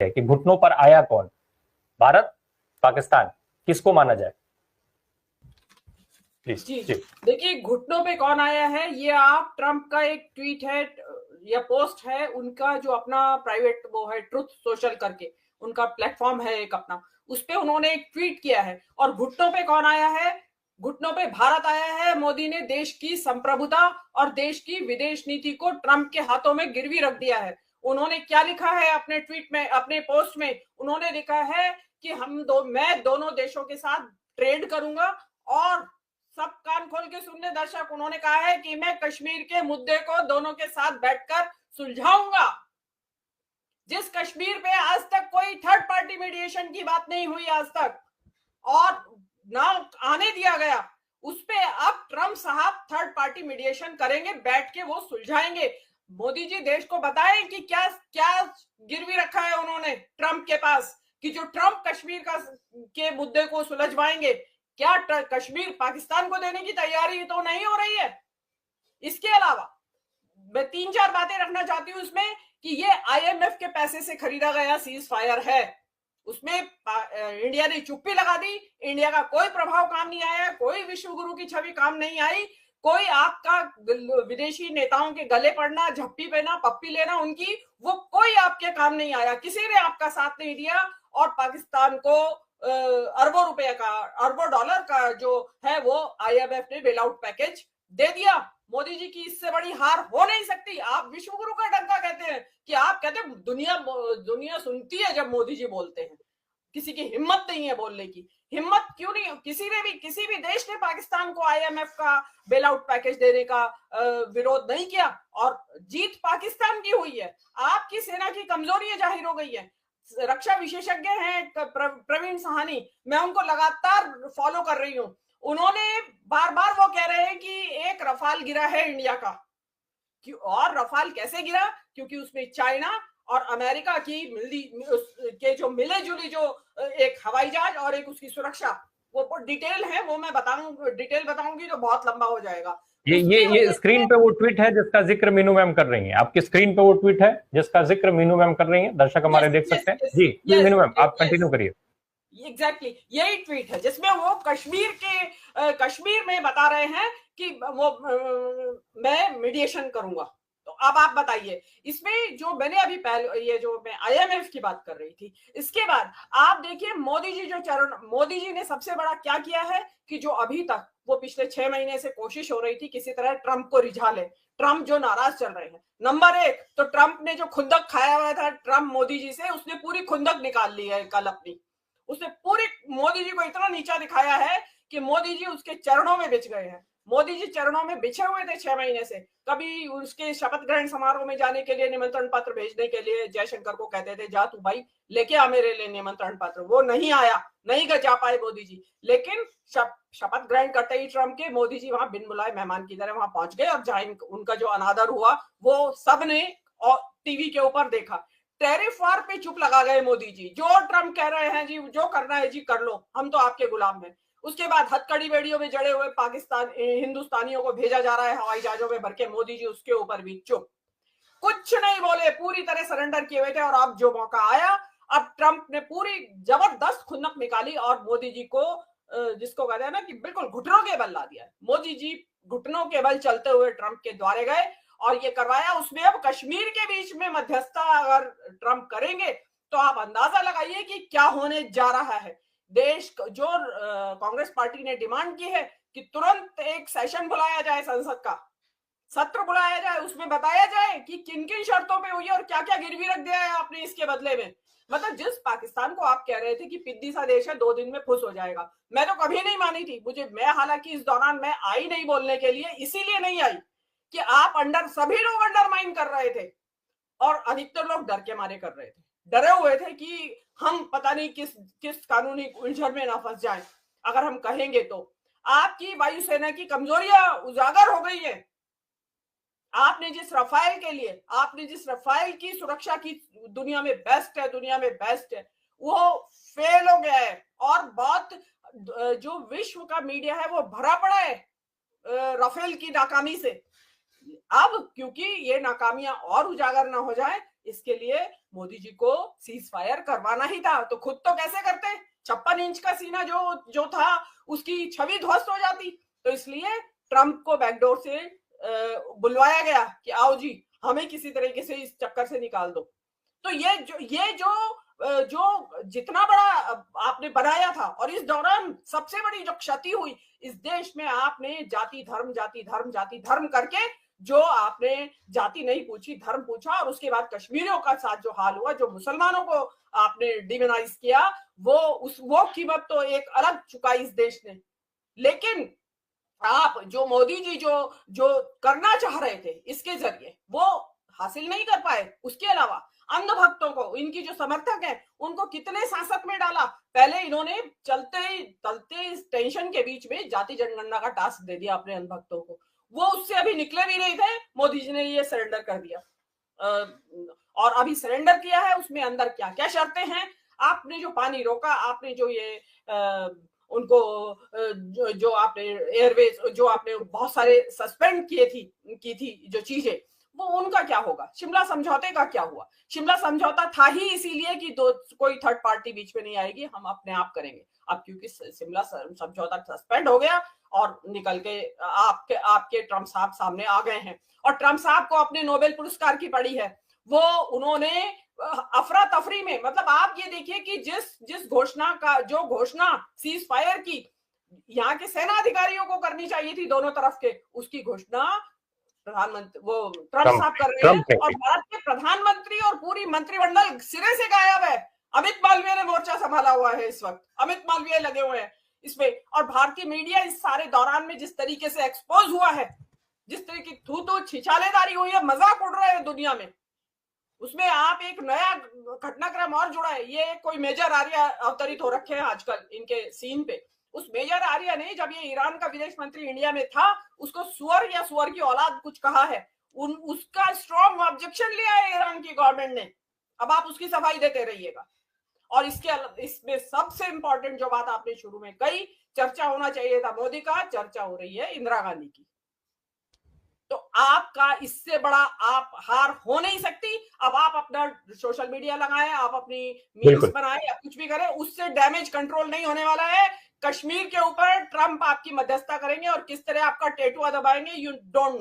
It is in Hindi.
है कि घुटनों पर आया कौन, भारत, पाकिस्तान, किसको माना जाए? प्लीज जी देखिए, घुटनों पे कौन आया है, ये आप ट्रंप का एक ट्वीट है या पोस्ट है, उनका जो अपना प्राइवेट वो है ट्रुथ सोशल करके उनका प्लेटफॉर्म है एक अपना, उस पे उन्होंने एक ट्वीट किया है। और घुटनों पे कौन आया है? घुटनों पे भारत आया है। मोदी ने देश की संप्रभुता और देश की विदेश नीति को ट्रंप के हाथों में गिरवी रख दिया है। उन्होंने क्या लिखा है अपने ट्वीट में, अपने पोस्ट में? उन्होंने लिखा है कि मैं दोनों देशों के साथ ट्रेड करूंगा। और सब कान खोल के सुनने दर्शक, उन्होंने कहा है कि मैं कश्मीर के मुद्दे को दोनों के साथ बैठकर सुलझाऊंगा। जिस कश्मीर पे आज तक कोई थर्ड पार्टी मीडिएशन की बात नहीं हुई आज तक और ना आने दिया गया, उस पे अब ट्रंप साहब थर्ड पार्टी मीडिएशन करेंगे, बैठ के वो सुलझाएंगे। मोदी जी देश को बताएं कि क्या क्या गिरवी रखा है उन्होंने ट्रंप के पास, कि जो ट्रंप कश्मीर के मुद्दे को सुलझवाएंगे। क्या कश्मीर पाकिस्तान को देने की तैयारी तो नहीं हो रही है? इसके अलावा मैं 3-4 बातें रखना चाहती हूं इसमें, कि ये आईएमएफ के पैसे से खरीदा गया सीज फायर है। उसमें इंडिया ने चुप्पी लगा दी, इंडिया का कोई प्रभाव काम नहीं आया, कोई विश्व गुरु की छवि काम नहीं आई, कोई आपका विदेशी नेताओं के गले पड़ना, झप्पी पहना, पप्पी लेना उनकी, वो कोई आपके काम नहीं आया, किसी ने आपका साथ नहीं दिया। और पाकिस्तान को अरबों रुपए का, अरबों डॉलर का जो है वो आईएमएफ ने बेल आउट पैकेज दे दिया। मोदी जी की इससे बड़ी हार हो नहीं सकती। आप विश्व गुरु का डंका कहते हैं, कि आप कहते हैं दुनिया सुनती है जब मोदी जी बोलते हैं, किसी की हिम्मत नहीं है बोलने की। हिम्मत क्यों नहीं? किसी भी देश ने पाकिस्तान को आईएमएफ का बेल आउट पैकेज देने का विरोध नहीं किया, और जीत पाकिस्तान की हुई है। आपकी सेना की कमजोरी जाहिर हो गई है। रक्षा विशेषज्ञ हैं प्रवीण सहानी, मैं उनको लगातार फॉलो कर रही हूं। उन्होंने बार बार वो कह रहे हैं कि एक रफाल गिरा है इंडिया का। और रफाल कैसे गिरा? क्योंकि उसमें चाइना और अमेरिका की के जो मिले जुली जो एक हवाई जहाज और एक उसकी सुरक्षा, वो डिटेल है, वो मैं डिटेल बताऊंगी तो बहुत लंबा हो जाएगा। ये स्क्रीन पे वो ट्वीट है जिसका जिक्र मीनू मैम कर रही हैं। आपकी स्क्रीन पे वो ट्वीट है जिसका जिक्र मीनू मैम कर रही हैं, दर्शक हमारे देख सकते हैं। जी मीनू मैम आप कंटिन्यू करिए। एग्जैक्टली यही ट्वीट है जिसमें वो कश्मीर में बता रहे हैं कि वो मैं मीडिएशन करूंगा। तो अब आप बताइए, इसमें जो मैंने अभी पहले ये जो मैं आईएमएफ की बात कर रही थी, इसके बाद आप देखिए मोदी जी ने सबसे बड़ा क्या किया है, कि जो अभी तक वो पिछले 6 महीने से कोशिश हो रही थी किसी तरह ट्रंप को रिझा ले, ट्रंप जो नाराज चल रहे हैं। नंबर 1 तो ट्रंप ने जो खुंदक खाया हुआ था ट्रंप मोदी जी से, उसने पूरी खुंदक निकाल ली है कल अपनी। उसने पूरी मोदी जी को इतना नीचा दिखाया है कि मोदी जी उसके चरणों में बिछ गए हैं। मोदी जी चरणों में बिछे हुए थे 6 महीने से। कभी उसके शपथ ग्रहण समारोह में जाने के लिए निमंत्रण पत्र भेजने के लिए जयशंकर को कहते थे, जा तू भाई लेके आ मेरे लिए निमंत्रण पत्र। वो नहीं आया, नहीं जा पाए मोदी जी। लेकिन शपथ ग्रहण करते ही ट्रंप के, मोदी जी वहां बिन बुलाए मेहमान की तरह वहां पहुंच गए, और जहां उनका जो अनादर हुआ वो सबने टीवी के ऊपर देखा। टैरिफ वार पे चुप लगा गए मोदी जी। जो ट्रंप कह रहे हैं जी, जो करना है जी कर लो, हम तो आपके गुलाम हैं। उसके बाद हथकड़ी बेड़ियों में जड़े हुए हिंदुस्तानियों को भेजा जा रहा है हवाई जहाजों में भर के, मोदी जी उसके ऊपर भी चुप, कुछ नहीं बोले, पूरी तरह सरेंडर किए हुए थे। और अब जो मौका आया, अब ट्रंप ने पूरी जबरदस्त खुन्नक निकाली और मोदी जी को, जिसको कहते हैं ना कि बिल्कुल घुटनों के बल ला दिया। मोदी जी घुटनों के बल चलते हुए ट्रंप के द्वारे गए और ये करवाया। उसमें अब कश्मीर के बीच में मध्यस्थता अगर ट्रंप करेंगे तो आप अंदाजा लगाइए कि क्या होने जा रहा है। देश जो कांग्रेस पार्टी ने डिमांड की है कि तुरंत एक सेशन बुलाया जाए, संसद का सत्र बुलाया जाए, उसमें बताया जाए कि किन किन शर्तों पे हुई है और क्या क्या गिरवी रख दिया है आपने इसके बदले में। मतलब जिस पाकिस्तान को आप कह रहे थे कि पिद्दी सा देश है, 2 दिन में फुस हो जाएगा, मैं तो कभी नहीं मानी थी। मैं हालांकि इस दौरान मैं आई नहीं बोलने के लिए, इसीलिए नहीं आई कि आप सभी लोग अंडरमाइन कर रहे थे और अधिकतर लोग डर के मारे कर रहे थे, डरे हुए थे कि हम पता नहीं किस कानूनी उलझन में ना फंस जाएं अगर हम कहेंगे तो। आपकी वायुसेना की कमजोरियां उजागर हो गई है। आपने जिस रफाल की सुरक्षा की दुनिया में बेस्ट है, वो फेल हो गया है। और बहुत जो विश्व का मीडिया है वो भरा पड़ा है राफेल की नाकामी से। अब क्योंकि ये नाकामियां और उजागर ना हो जाए, इसके लिए मोदी जी को सीज फायर करवाना ही था। तो खुद तो कैसे करते, 56 इंच का सीना जो था उसकी छवि ध्वस्त हो जाती। तो इसलिए ट्रंप को बैकडोर से बुलवाया गया कि आओ जी, हमें किसी तरीके से इस चक्कर से निकाल दो। तो ये जो जितना बड़ा आपने बनाया था, और इस दौरान सबसे बड़ी जो क्षति हुई इस देश में, आपने जाति धर्म जाति धर्म जाति धर्म करके जो आपने जाति नहीं पूछी, धर्म पूछा, और उसके बाद कश्मीरियों का साथ जो हाल हुआ, जो मुसलमानों को आपने डिमोनाइज किया, वो कीमत तो एक अलग चुकाई इस देश ने। लेकिन आप जो मोदी जी जो करना चाह रहे थे इसके जरिए वो हासिल नहीं कर पाए। उसके अलावा अंधभक्तों को, इनकी जो समर्थक हैं, उनको कितने सांसत में डाला। पहले इन्होंने चलते इस टेंशन के बीच में जाति जनगणना का टास्क दे दिया अपने अंधभक्तों को। वो उससे अभी निकले भी नहीं थे, मोदी जी ने ये सरेंडर कर दिया। और अभी सरेंडर किया है, उसमें अंदर क्या क्या शर्तें हैं, आपने जो पानी रोका, आपने जो ये उनको जो आपने एयरवेज, जो आपने बहुत सारे सस्पेंड की थी जो चीजें, वो उनका क्या होगा। शिमला समझौते का क्या हुआ। शिमला समझौता था ही इसीलिए कि कोई थर्ड पार्टी बीच में नहीं आएगी, हम अपने आप करेंगे। अब क्योंकि शिमला समझौता सस्पेंड हो गया और निकल के आपके ट्रम्प साहब सामने आ गए हैं, और ट्रम्प साहब को अपने नोबेल पुरस्कार की पड़ी है। वो उन्होंने अफरा तफरी में, मतलब आप ये देखिए कि जिस घोषणा सीज फायर की यहाँ के सेना अधिकारियों को करनी चाहिए थी दोनों तरफ के, उसकी घोषणा प्रधानमंत्री वो ट्रम्प साहब कर रहे हैं। और भारत के प्रधानमंत्री और पूरी मंत्रिमंडल सिरे से गायब है। अमित मालवीय ने मोर्चा संभाला हुआ है इस वक्त, अमित मालवीय लगे हुए हैं इसमें। और भारतीय मीडिया इस सारे दौरान में जिस तरीके से एक्सपोज हुआ है, जिस तरीके की थू छिछालेदारी हुई है, मजाक उड़ रहे हैं दुनिया में, उसमें आप एक नया घटनाक्रम और जुड़ा है। ये कोई मेजर आर्या अवतरित हो रखे हैं आजकल इनके सीन पे। उस मेजर आर्या ने, जब ये ईरान का विदेश मंत्री इंडिया में था, उसको सुअर या सुअर की औलाद कुछ कहा है, उसका स्ट्रॉन्ग ऑब्जेक्शन लिया है ईरान की गवर्नमेंट ने। अब आप उसकी सफाई देते रहिएगा। और इसमें सबसे इंपॉर्टेंट जो बात आपने शुरू में कही, चर्चा होना चाहिए था मोदी का, चर्चा हो रही है इंदिरा गांधी की। तो आपका इससे बड़ा आप हार हो नहीं सकती। अब आप अपना सोशल मीडिया लगाएं, आप अपनी मीम्स बनाएं या कुछ भी करें, उससे डैमेज कंट्रोल नहीं होने वाला है। कश्मीर के ऊपर ट्रंप आपकी मध्यस्थता करेंगे और किस तरह आपका टेटुआ दबाएंगे, यू डोंट नो।